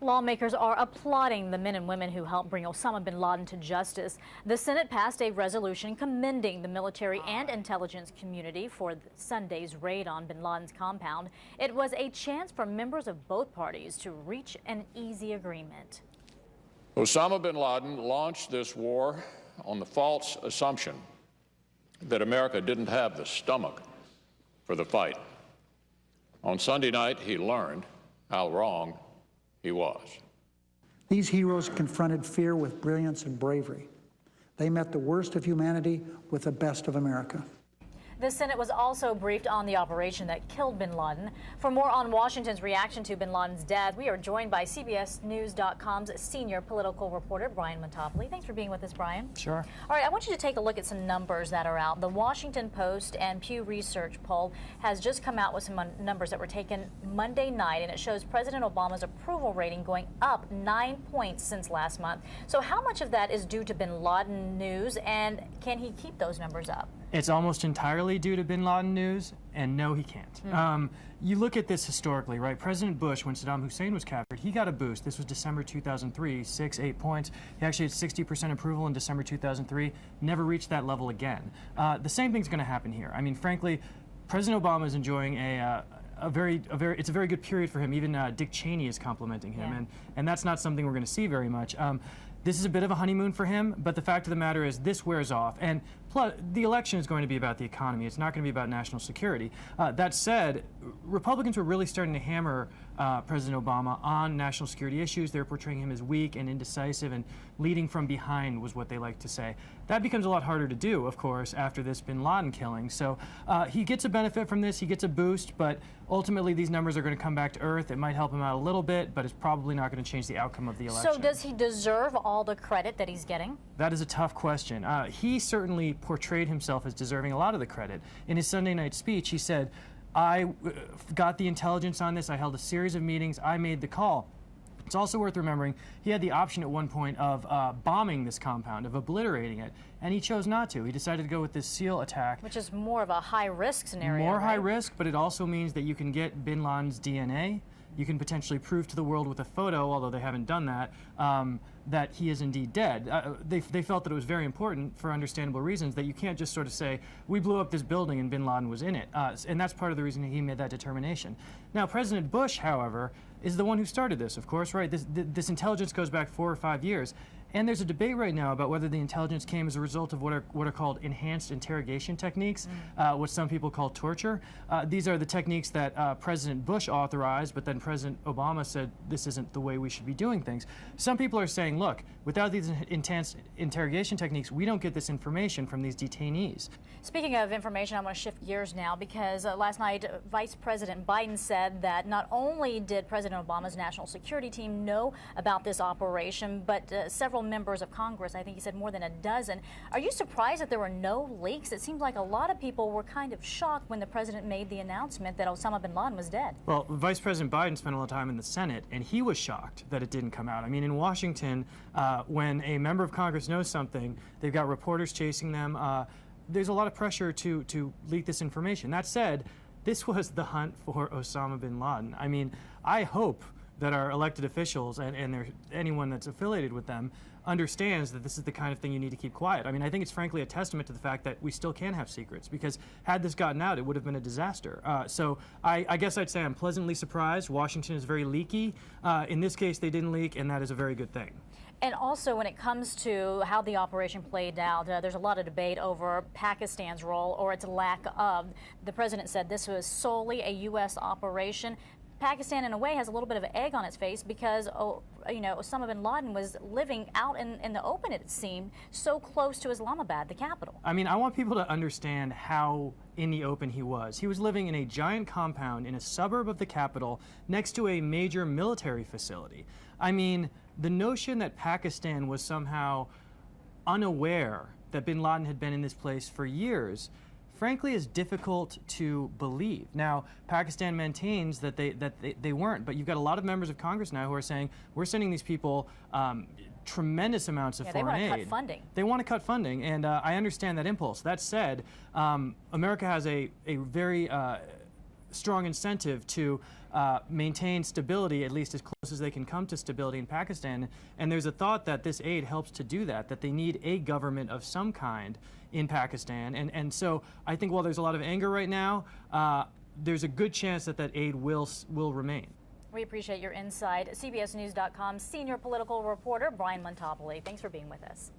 Lawmakers are applauding the men and women who helped bring Osama bin Laden to justice. The Senate passed a resolution commending the military and intelligence community for Sunday's raid on bin Laden's compound. It was a chance for members of both parties to reach an easy agreement. Osama bin Laden launched this war on the false assumption that America didn't have the stomach for the fight. On Sunday night, he learned how wrong he was. These heroes confronted fear with brilliance and bravery. They met the worst of humanity with the best of America. The Senate was also briefed on the operation that killed bin Laden. For more on Washington's reaction to bin Laden's death, we are joined by CBSNews.com's senior political reporter, Brian Montopoli. Thanks for being with us, Brian. Sure. All right, I want you to take a look at some numbers that are out. The Washington Post and Pew Research poll has just come out with some numbers that were taken Monday night, and it shows President Obama's approval rating going up 9 points since last month. So how much of that is due to bin Laden news, and can he keep those numbers up? It's almost entirely due to bin Laden news, and no, he can't. You look at this historically, right? President Bush, when Saddam Hussein was captured, he got a boost. This was December 2003, 8 points. He actually had 60% approval in December 2003, never reached that level again. The same thing's going to happen here. I mean, frankly, President Obama is enjoying it's a very good period for him. Even Dick Cheney is complimenting him, and that's not something we're going to see very much. This is a bit of a honeymoon for him, but the fact of the matter is this wears off. And plus, the election is going to be about the economy. It's not going to be about national security. That said, Republicans were really starting to hammer President Obama on national security issues. They're portraying him as weak and indecisive and leading from behind was what they like to say. That becomes a lot harder to do, of course, after this bin Laden killing. So he gets a benefit from this. He gets a boost, but ultimately these numbers are going to come back to earth. It might help him out a little bit, but it's probably not going to change the outcome of the election. So does he deserve all the credit that he's getting? That is a tough question. He certainly portrayed himself as deserving a lot of the credit. In his Sunday night speech, he said, I got the intelligence on this, I held a series of meetings, I made the call. It's also worth remembering he had the option at one point of bombing this compound, of obliterating it, and he chose not to. He decided to go with this SEAL attack. Which is more of a high-risk scenario, More right? high risk, but it also means that you can get bin Laden's DNA. You can potentially prove to the world with a photo, although they haven't done that, that he is indeed dead. They felt that it was very important, for understandable reasons, that you can't just sort of say, we blew up this building and bin Laden was in it. And that's part of the reason he made that determination. Now, President Bush, however, is the one who started this, of course, right? This intelligence goes back 4 or 5 years. And there's a debate right now about whether the intelligence came as a result of what are called enhanced interrogation techniques, what some people call torture. These are the techniques that President Bush authorized, but then President Obama said this isn't the way we should be doing things. Some people are saying, look, without these intense interrogation techniques, we don't get this information from these detainees. Speaking of information, I want to shift gears now because last night Vice President Biden said that not only did President Obama's national security team know about this operation, but several members of Congress, I think he said more than a dozen. Are you surprised that there were no leaks? It seems like a lot of people were kind of shocked when the president made the announcement that Osama bin Laden was dead. Well, Vice President Biden spent a lot of time in the Senate, and he was shocked that it didn't come out. I mean, in Washington, when a member of Congress knows something, they've got reporters chasing them. There's a lot of pressure to leak this information. That said, this was the hunt for Osama bin Laden. I mean, I hope that our elected officials and anyone that's affiliated with them understands that this is the kind of thing you need to keep quiet. I mean, I think it's frankly a testament to the fact that we still can have secrets, because had this gotten out, it would have been a disaster. So I guess I'd say I'm pleasantly surprised. Washington is very leaky. In this case, they didn't leak, and that is a very good thing. And also, when it comes to how the operation played out, there's a lot of debate over Pakistan's role or its lack of. The president said this was solely a U.S. operation. Pakistan, in a way, has a little bit of an egg on its face because, Osama bin Laden was living out in the open, it seemed, so close to Islamabad, the capital. I mean, I want people to understand how in the open he was. He was living in a giant compound in a suburb of the capital next to a major military facility. I mean, the notion that Pakistan was somehow unaware that bin Laden had been in this place for years frankly is difficult to believe. Now, Pakistan maintains that they weren't, but you've got a lot of members of Congress now who are saying, we're sending these people tremendous amounts of foreign aid. They want to cut funding. They want to cut funding, and I understand that impulse. That said, America has a very strong incentive to maintain stability, at least as close as they can come to stability in Pakistan. And there's a thought that this aid helps to do that, that they need a government of some kind in Pakistan. And so I think while there's a lot of anger right now, there's a good chance that that aid will remain. We appreciate your insight. CBSNews.com senior political reporter Brian Montopoli. Thanks for being with us.